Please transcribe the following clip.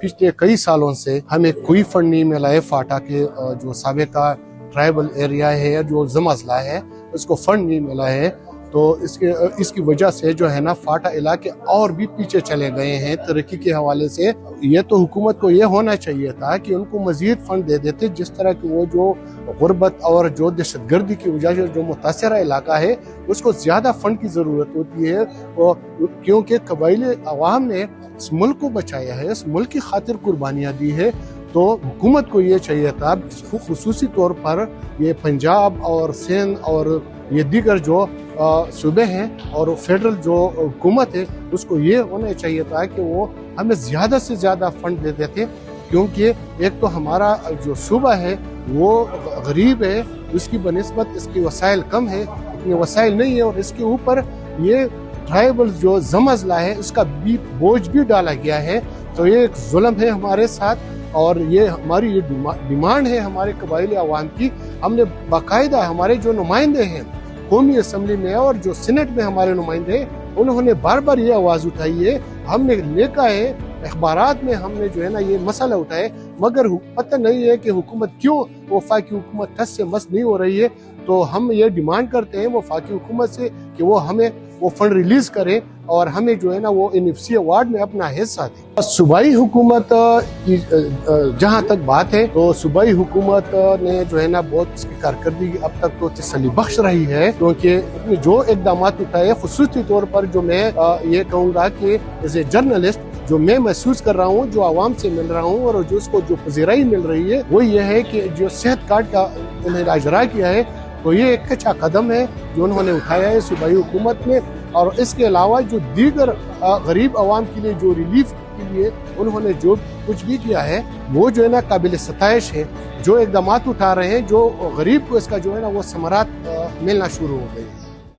पिछले कई सालों से हमें कोई फंड नहीं मिला है। फाटा के जो साबिका ट्राइबल एरिया है, जो ज़मज़ला है, उसको फंड नहीं मिला है। तो इसकी वजह से जो है ना फाटा इलाके और भी पीछे चले गए हैं तरक्की के हवाले से। ये तो हुकूमत को ये होना चाहिए था कि उनको मजीद फंड दे देते, जिस तरह की वो जो गुर्बत और जो दहशतगर्दी की वजह से जो मुतासरा इलाका है उसको ज़्यादा फंड की ज़रूरत होती है। क्योंकि कबाइली अवाम ने इस मुल्क को बचाया है, इस मुल्क की खातिर कुर्बानियाँ दी है। तो हुकूमत को ये चाहिए था खुसूसी तौर पर ये पंजाब और सिंध और ये दीगर जो सूबे हैं और फेडरल जो हुकूमत है उसको ये होना चाहिए था कि वो हमें ज़्यादा से ज़्यादा फंड दे देते। क्योंकि एक तो हमारा जो सूबा है वो गरीब है, उसकी बनिस्बत इसकी वसाइल कम है, इतने वसाइल नहीं है, और इसके ऊपर ये ट्राइबल जो ज़मज़ला है उसका भी बोझ भी डाला गया है। तो ये एक जुल्म है हमारे साथ, और ये हमारी ये डिमांड है हमारे कबाइली अवाम की। हमने बाकायदा हमारे जो नुमाइंदे हैं कौमी असम्बली में और जो सीनेट में हमारे नुमाइंदे हैं उन्होंने बार बार ये आवाज़ उठाई है, हमने लिखा है, अखबारात में हमने जो है ना ये मसला उठाए, मगर पता नहीं है कि हुकूमत क्यों वफाकी हुकूमत ठस से मस नहीं हो रही है। तो हम ये डिमांड करते हैं वफाकी हुकूमत से कि वो हमें वो फंड रिलीज करे और हमें जो है ना वो NFC अवार्ड में अपना हिस्सा दे। सूबाई हुकूमत की जहाँ तक बात है तो सूबाई हुकूमत ने जो है ना बहुत इसकी कारकर्दगी अब तक तो तसल्ली बख्श रही है, क्योंकि जो इकदाम उठाए खुसूसी तौर पर जो मैं ये कहूँगा कि एज ए जर्नलिस्ट जो मैं महसूस कर रहा हूँ, जो आवाम से मिल रहा हूँ और जो उसको जो पजीराई मिल रही है वो ये है कि जो सेहत कार्ड का उन्होंने इजरा किया है तो ये एक अच्छा कदम है जो उन्होंने उठाया है सूबाई हुकूमत ने। और इसके अलावा जो दीगर गरीब आवाम के लिए जो रिलीफ के लिए उन्होंने जो कुछ भी किया है वो जो है ना काबिल सताइश है। जो इकदाम उठा रहे हैं, जो गरीब को इसका जो है ना वो समरात मिलना शुरू हो गई।